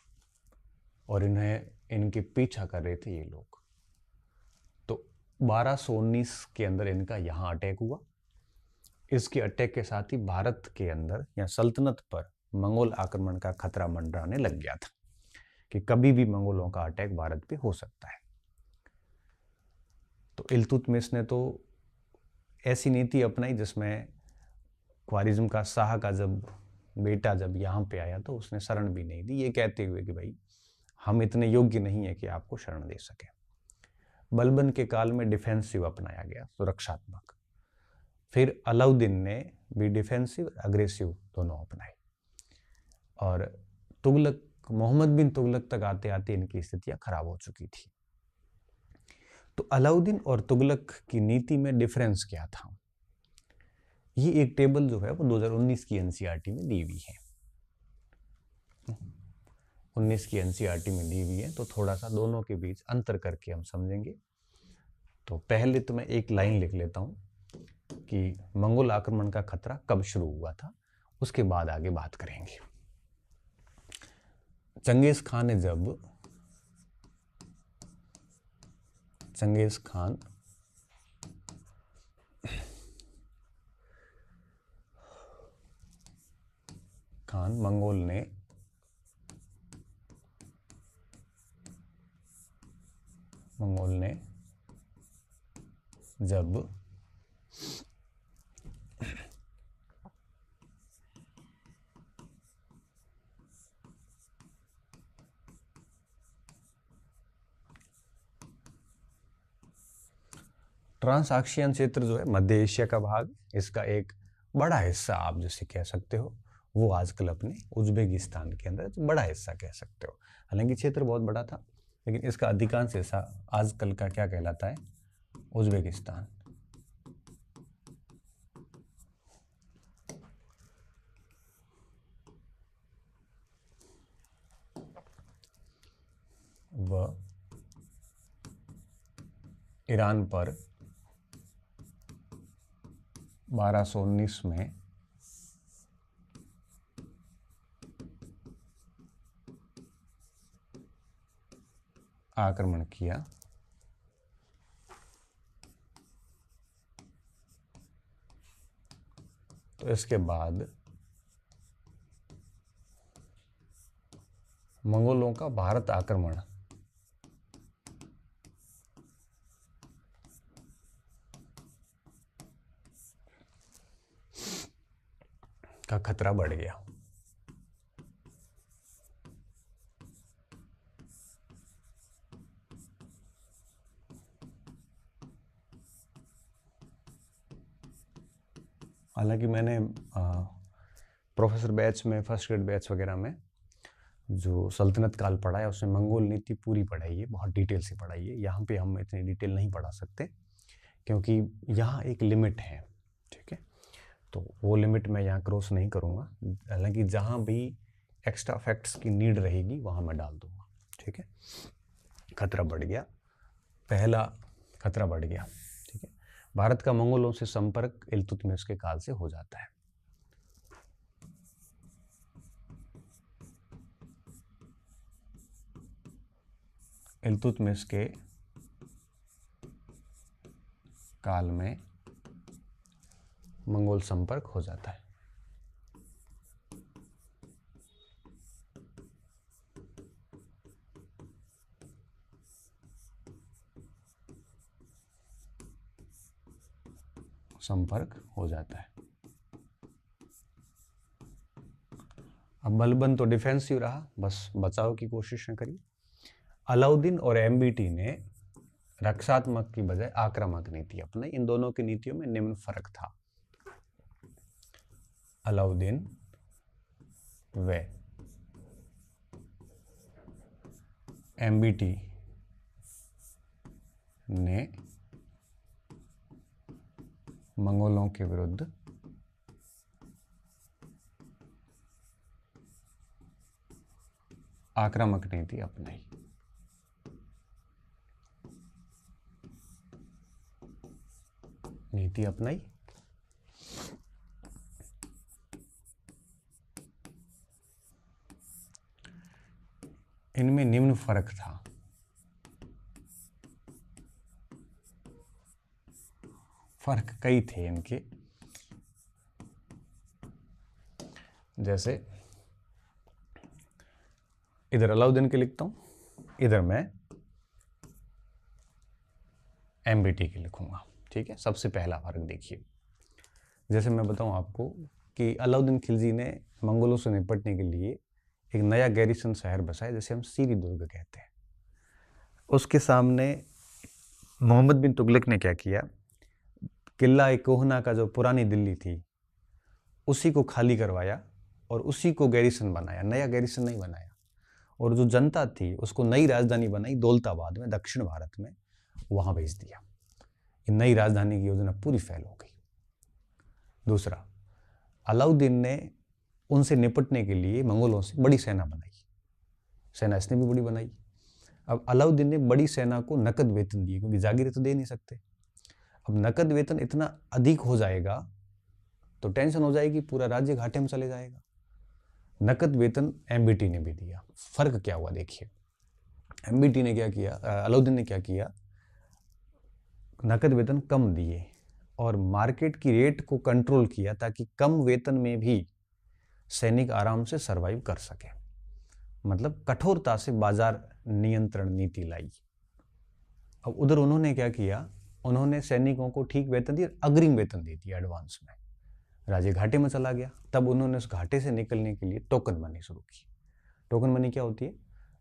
और इनके पीछा कर रहे थे ये लोग। तो 1219 के अंदर इनका यहाँ अटैक हुआ। इसके अटैक के साथ ही भारत के अंदर या सल्तनत पर मंगोल आक्रमण का खतरा मंडराने लग गया था कि कभी भी मंगोलों का अटैक भारत पे हो सकता है। तो इल्तुतमिश ने तो ऐसी नीति अपनाई जिसमें ख्वारिज्म का शाह का बेटा जब यहाँ पे आया तो उसने शरण भी नहीं दी, ये कहते हुए कि भाई हम इतने योग्य नहीं है कि आपको शरण दे सके। बलबन के काल में डिफेंसिव अपनाया गया, सुरक्षात्मक। फिर अलाउद्दीन ने भी डिफेंसिव अग्रेसिव दोनों अपनाए, और तुगलक, मोहम्मद बिन तुगलक तक आते आते इनकी स्थितियां खराब हो चुकी थी। तो अलाउद्दीन और तुगलक की नीति में डिफरेंस क्या था, ये एक टेबल जो है वो 2019 की एनसीईआरटी में दी हुई है। 19 की एनसीईआरटी में दी हुई है, तो थोड़ा सा दोनों के बीच अंतर करके हम समझेंगे। तो पहले तो मैं एक लाइन लिख लेता हूँ कि मंगोल आक्रमण का खतरा कब शुरू हुआ था, उसके बाद आगे बात करेंगे। चंगेज खान ने जब चंगेज खान मंगोल ने जब ट्रांसआक्शियन क्षेत्र जो है मध्य एशिया का भाग, इसका एक बड़ा हिस्सा आप जैसे कह सकते हो, वो आजकल अपने उज्बेकिस्तान के अंदर बड़ा हिस्सा कह सकते हो। हालांकि क्षेत्र बहुत बड़ा था, लेकिन इसका अधिकांश हिस्सा आजकल का क्या कहलाता है, उज्बेकिस्तान। वह ईरान पर 1219 में आक्रमण किया। तो इसके बाद मंगोलों का भारत आक्रमण का खतरा बढ़ गया। हालांकि मैंने प्रोफेसर बैच में, फर्स्ट ग्रेड बैच वगैरह में जो सल्तनत काल पढ़ा है उसमें मंगोल नीति पूरी पढ़ाई है, बहुत डिटेल से पढ़ाई है। यहाँ पे हम इतनी डिटेल नहीं पढ़ा सकते क्योंकि यहाँ एक लिमिट है, ठीक है। तो वो लिमिट मैं यहाँ क्रॉस नहीं करूँगा। हालांकि जहाँ भी एक्स्ट्रा फैक्ट्स की नीड रहेगी वहाँ मैं डाल दूँगा, ठीक है। खतरा बढ़ गया, पहला खतरा बढ़ गया, ठीक है। भारत का मंगोलों से संपर्क इल्तुतमिश के काल से हो जाता है। इल्तुतमिश के काल में मंगोल संपर्क हो जाता है। संपर्क हो जाता है। अब बलबन तो डिफेंसिव रहा, बस बचाव की कोशिश न करी। अलाउद्दीन और एमबीटी ने रक्षात्मक की बजाय आक्रामक नीति अपनाई। इन दोनों की नीतियों में निम्न फर्क था। अलाउद्दीन व एमबीटी ने मंगोलों के विरुद्ध आक्रामक नीति अपनाई। इनमें निम्न फर्क था। फर्क कई थे इनके, जैसे इधर अलाउद्दीन के लिखता हूं, इधर मैं एमबीटी के लिखूंगा, ठीक है। सबसे पहला फर्क देखिए, जैसे मैं बताऊं आपको कि अलाउद्दीन खिलजी ने मंगोलों से निपटने के लिए एक नया गैरिसन शहर बसाया, जैसे हम सीरी दुर्ग कहते हैं। उसके सामने मोहम्मद बिन तुगलक ने क्या किया, किला कोहना का जो पुरानी दिल्ली थी उसी को खाली करवाया और उसी को गैरिसन बनाया, नया गैरिसन नहीं बनाया। और जो जनता थी उसको नई राजधानी बनाई दौलताबाद में, दक्षिण भारत में, वहां भेज दिया। ये नई राजधानी की योजना पूरी फेल हो गई। दूसरा, अलाउद्दीन ने उनसे निपटने के लिए मंगोलों से बड़ी सेना बनाई। सेना इसने भी बड़ी बनाई। अब अलाउद्दीन ने बड़ी सेना को नकद वेतन दिए, क्योंकि जागीरें तो दे नहीं सकते। अब नकद वेतन इतना अधिक हो जाएगा तो टेंशन हो जाएगी, पूरा राज्य घाटे में चले जाएगा। नकद वेतन एमबीटी ने भी दिया। फर्क क्या हुआ देखिए, एमबीटी ने क्या किया, अलाउद्दीन ने क्या किया, नकद वेतन कम दिए और मार्केट की रेट को कंट्रोल किया ताकि कम वेतन में भी सैनिक आराम से सरवाइव कर सके। मतलब कठोरता से बाजार नियंत्रण नीति लाई। अब उधर उन्होंने क्या किया, उन्होंने सैनिकों को ठीक वेतन दिया, अग्रिम वेतन दे दिया एडवांस में। राज्य घाटे में चला गया। तब उन्होंने उस घाटे से निकलने के लिए टोकन मनी शुरू की। टोकन मनी क्या होती है,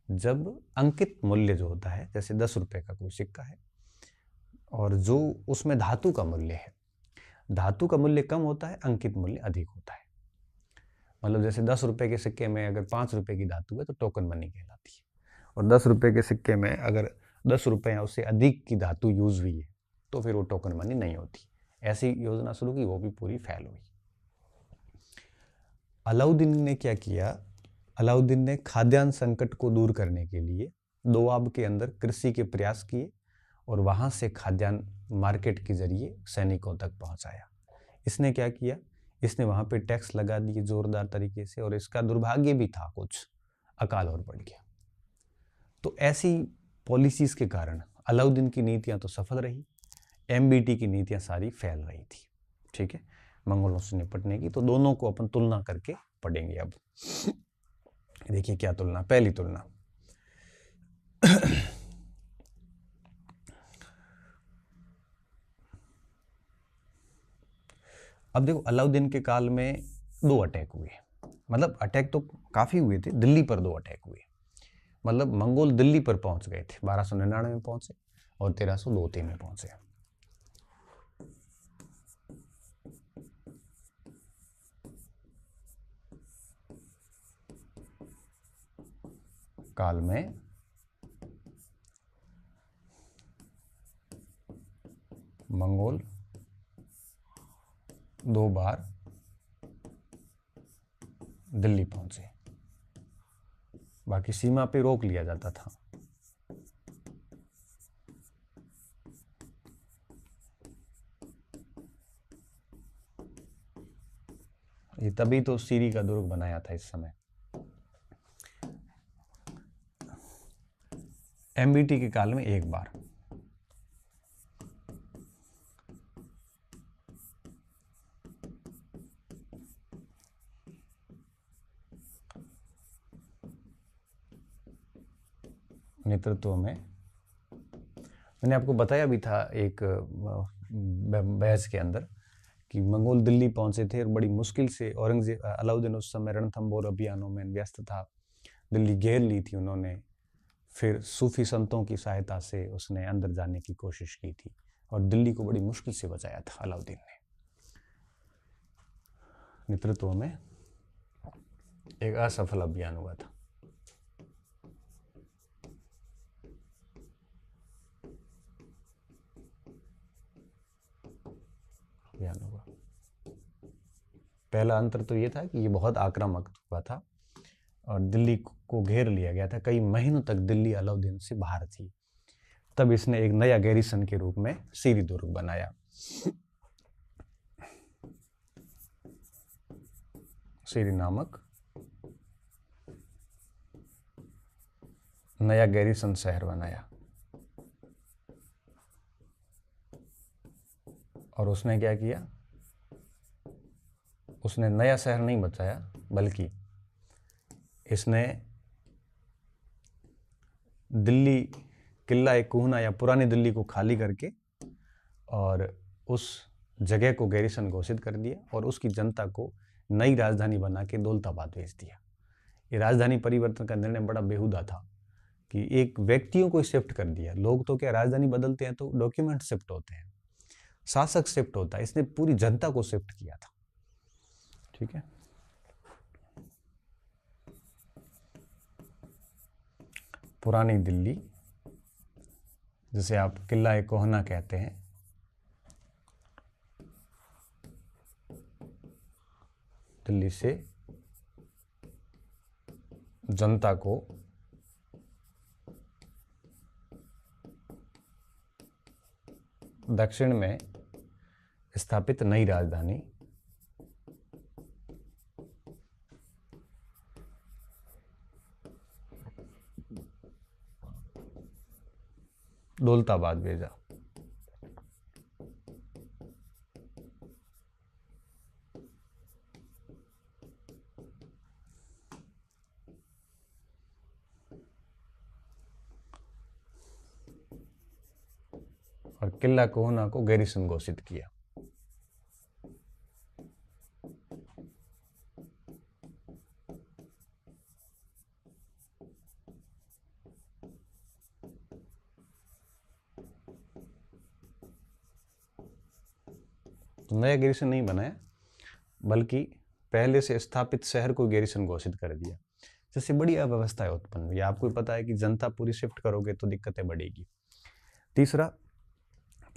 जब अंकित मूल्य जो होता है, जैसे 10 रुपए का कोई सिक्का है और जो उसमें धातु का मूल्य है, धातु का मूल्य कम होता है, अंकित मूल्य अधिक होता है। मतलब जैसे 10 रुपए के सिक्के में अगर 5 रुपए की धातु है तो टोकन मनी कहलाती है, और 10 रुपए के सिक्के में अगर 10 रुपए या उससे अधिक की धातु यूज हुई है तो फिर वो टोकन मनी नहीं होती। ऐसी योजना शुरू की, वो भी पूरी फेल हुई। अलाउद्दीन ने क्या किया, अलाउद्दीन ने खाद्यान्न संकट को दूर करने के लिए दोआब के अंदर कृषि के प्रयास किए और वहां से खाद्यान्न मार्केट के जरिए सैनिकों तक पहुंचाया। इसने क्या किया, इसने वहां पे टैक्स लगा दिए जोरदार तरीके से, और इसका दुर्भाग्य भी था कुछ, अकाल और बढ़ गया। तो ऐसी पॉलिसीज के कारण अलाउद्दीन की नीतियां तो सफल रही, एमबीटी की नीतियां सारी फेल रही थी। ठीक है, मंगोलों से निपटने की। तो दोनों को अपन तुलना करके पढ़ेंगे। अब देखिए क्या तुलना, पहली तुलना अब देखो, अलाउद्दीन के काल में 2 अटैक हुए, मतलब अटैक तो काफी हुए थे, दिल्ली पर 2 अटैक हुए। मतलब मंगोल दिल्ली पर पहुंच गए थे, 1299 में पहुंचे और 1302 में पहुंचे। काल में मंगोल 2 बार दिल्ली पहुंचे, बाकी सीमा पे रोक लिया जाता था। ये तभी तो सीरी का दुर्ग बनाया था इस समय। एमबीटी के काल में 1 बार। नेतृत्व में, मैंने आपको बताया भी था एक बहस के अंदर कि मंगोल दिल्ली पहुंचे थे और बड़ी मुश्किल से औरंगजेब, अलाउद्दीन उस समय रणथंबोर अभियानों में व्यस्त था, दिल्ली घेर ली थी उन्होंने। फिर सूफी संतों की सहायता से उसने अंदर जाने की कोशिश की थी और दिल्ली को बड़ी मुश्किल से बचाया था अलाउद्दीन ने। नेतृत्व में एक असफल अभियान हुआ था। अभियान हुआ, पहला अंतर तो ये था कि ये बहुत आक्रामक हुआ था और दिल्ली को घेर लिया गया था। कई महीनों तक दिल्ली अलाउद्दीन से बाहर थी। तब इसने एक नया गैरिसन के रूप में सीरी दुर्ग बनाया। सीरी नामक नया गैरिसन शहर बनाया। और उसने क्या किया, उसने नया शहर नहीं बचाया, बल्कि इसने दिल्ली किला कुहना या पुरानी दिल्ली को खाली करके और उस जगह को गैरिसन घोषित कर दिया और उसकी जनता को नई राजधानी बना के दौलताबाद भेज दिया। ये राजधानी परिवर्तन का निर्णय बड़ा बेहुदा था कि एक व्यक्तियों को शिफ्ट कर दिया। लोग तो क्या राजधानी बदलते हैं तो डॉक्यूमेंट शिफ्ट होते हैं, शासक शिफ्ट होता है, इसने पूरी जनता को शिफ्ट किया था। ठीक है, पुरानी दिल्ली, जिसे आप किला कोहना कहते हैं, दिल्ली से जनता को दक्षिण में स्थापित नई राजधानी दौलताबाद भेजा। और किला कोहना को गैरिसन घोषित किया। तो नया गैरिसन नहीं बनाया, बल्कि पहले से स्थापित शहर को गैरिसन घोषित कर दिया, जैसे बड़ी अव्यवस्था उत्पन्न हुई। आपको पता है कि जनता पूरी शिफ्ट करोगे तो दिक्कतें बढ़ेगी। तीसरा,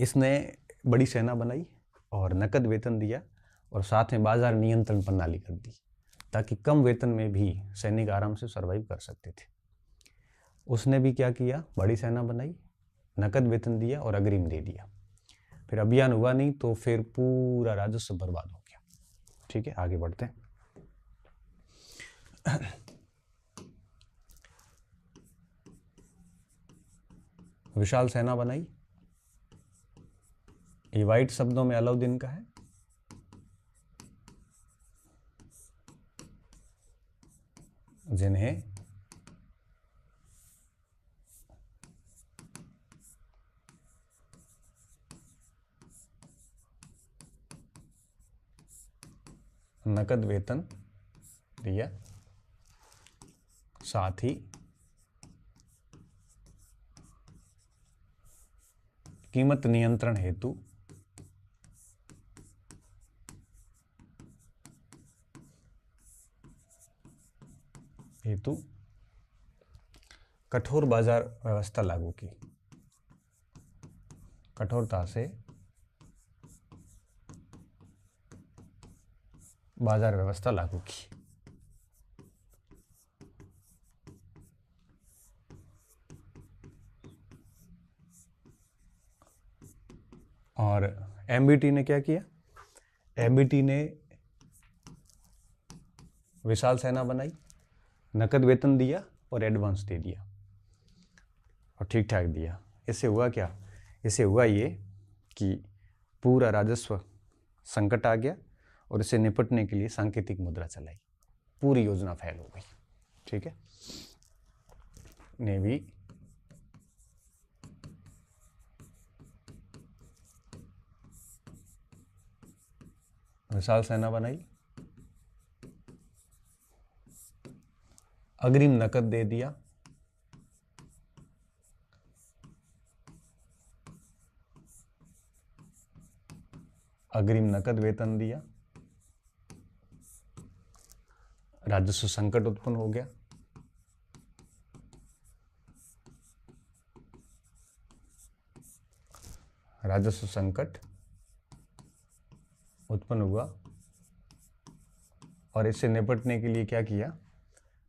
इसने बड़ी सेना बनाई और नकद वेतन दिया और साथ में बाजार नियंत्रण प्रणाली कर दी, ताकि कम वेतन में भी सैनिक आराम से सर्वाइव कर सकते थे। उसने भी क्या किया, बड़ी सेना बनाई, नकद वेतन दिया और अग्रिम दे दिया। फिर अभियान हुआ नहीं तो फिर पूरा राजस्व बर्बाद हो गया। ठीक है, आगे बढ़ते हैं। विशाल सेना बनाई। ये वाइट शब्दों में अलाउद्दीन का है। जिन्हें नकद वेतन दिया, साथ ही कीमत नियंत्रण हेतु कठोर बाजार व्यवस्था लागू की। कठोरता से बाजार व्यवस्था लागू की। और एमबीटी ने क्या किया? एमबीटी ने विशाल सेना बनाई, नकद वेतन दिया और एडवांस दे दिया और ठीक ठाक दिया। इससे हुआ क्या? इससे हुआ ये कि पूरा राजस्व संकट आ गया और इससे निपटने के लिए सांकेतिक मुद्रा चलाई। पूरी योजना फेल हो गई। ठीक है, नेवी विशाल सेना बनाई, अग्रिम नकद दे दिया, अग्रिम नकद वेतन दिया, राजस्व संकट उत्पन्न हो गया। राजस्व संकट उत्पन्न हुआ और इससे निपटने के लिए क्या किया?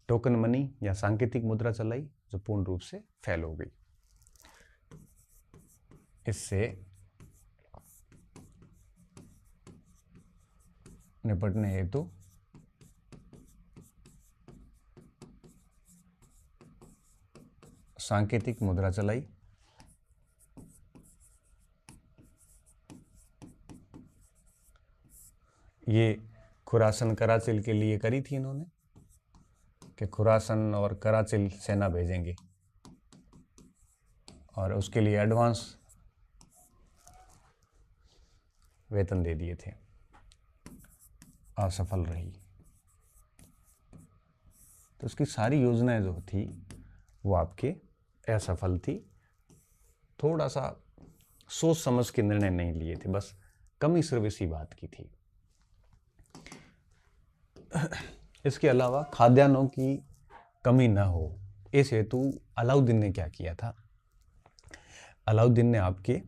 टोकन मनी या सांकेतिक मुद्रा चलाई, जो पूर्ण रूप से फेल हो गई। इससे निपटने हेतु सांकेतिक मुद्रा चलाई। ये खुरासन कराचिल के लिए करी थी इन्होंने कि खुरासन और कराचिल सेना भेजेंगे और उसके लिए एडवांस वेतन दे दिए थे। असफल रही। तो उसकी सारी योजनाएं जो थी वो आपके असफल थी। थोड़ा सा सोच समझ के निर्णय नहीं लिए थे, बस कमी सिर्फ इसी बात की थी। इसके अलावा खाद्यान्नों की कमी न हो, इस हेतु अलाउद्दीन ने क्या किया था? अलाउद्दीन ने आपके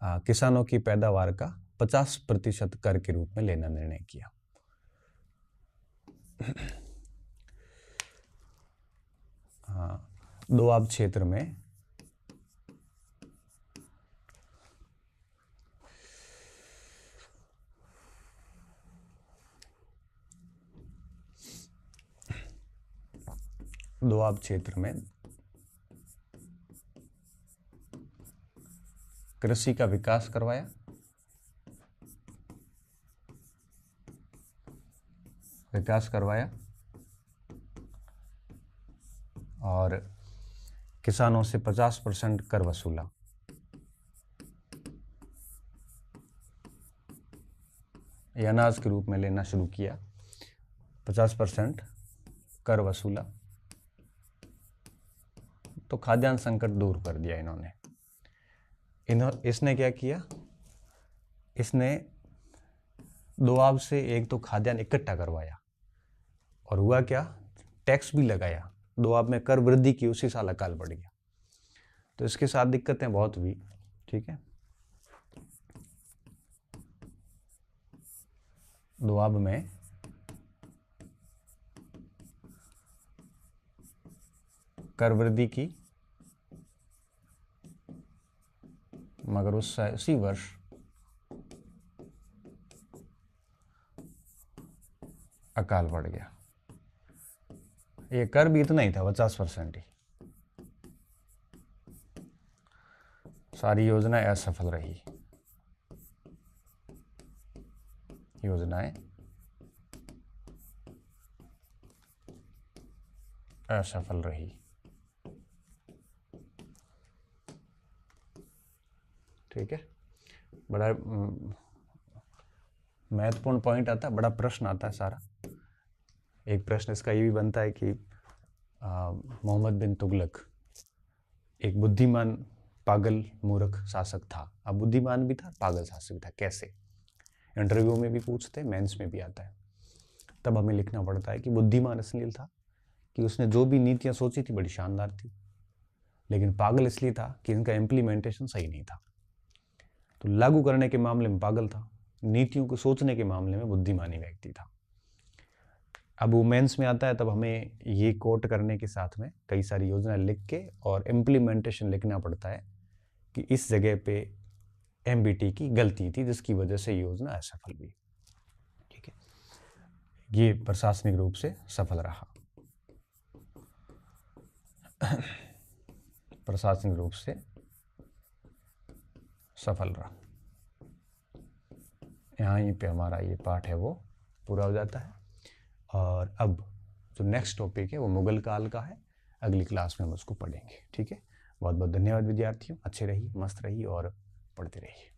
किसानों की पैदावार का 50% कर के रूप में लेना निर्णय किया। दोआब क्षेत्र में कृषि का विकास करवाया। और किसानों से 50% कर वसूला। ये अनाज के रूप में लेना शुरू किया। 50% कर वसूला तो खाद्यान्न संकट दूर कर दिया इन्होंने। इसने क्या किया? इसने दोआब से एक तो खाद्यान्न इकट्ठा करवाया और हुआ क्या, टैक्स भी लगाया, दोआब में कर वृद्धि की, उसी साल अकाल बढ़ गया। तो इसके साथ दिक्कतें बहुत हुई। ठीक है, दोआब में कर वृद्धि की, मगर उसी वर्ष अकाल पड़ गया। ये कर भी इतना ही था, 50% ही। सारी योजनाएं असफल रही, योजनाएं असफल रही। ठीक है, बड़ा महत्वपूर्ण पॉइंट आता है, बड़ा प्रश्न आता है सारा। एक प्रश्न इसका ये भी बनता है कि मोहम्मद बिन तुगलक एक बुद्धिमान पागल मूर्ख शासक था। अब बुद्धिमान भी था, पागल शासक भी था, कैसे? इंटरव्यू में भी पूछते, मेंस में भी आता है। तब हमें लिखना पड़ता है कि बुद्धिमान इसलिए था कि उसने जो भी नीतियां सोची थी बड़ी शानदार थी, लेकिन पागल इसलिए था कि इनका इम्प्लीमेंटेशन सही नहीं था। तो लागू करने के मामले में पागल था, नीतियों को सोचने के मामले में बुद्धिमानी व्यक्ति था। अब वो मेंस में आता है, तब हमें ये कोट करने के साथ में कई सारी योजना लिख के और इम्प्लीमेंटेशन लिखना पड़ता है कि इस जगह पे एमबीटी की गलती थी जिसकी वजह से योजना असफल हुई। ठीक है, ये प्रशासनिक रूप से सफल रहा, प्रशासनिक रूप से सफल रहा। यहाँ पे हमारा ये पाठ है वो पूरा हो जाता है। और अब जो नेक्स्ट टॉपिक है वो मुगल काल का है, अगली क्लास में हम उसको पढ़ेंगे। ठीक है, बहुत बहुत धन्यवाद विद्यार्थियों, अच्छे रहिए, मस्त रहिए और पढ़ते रहिए।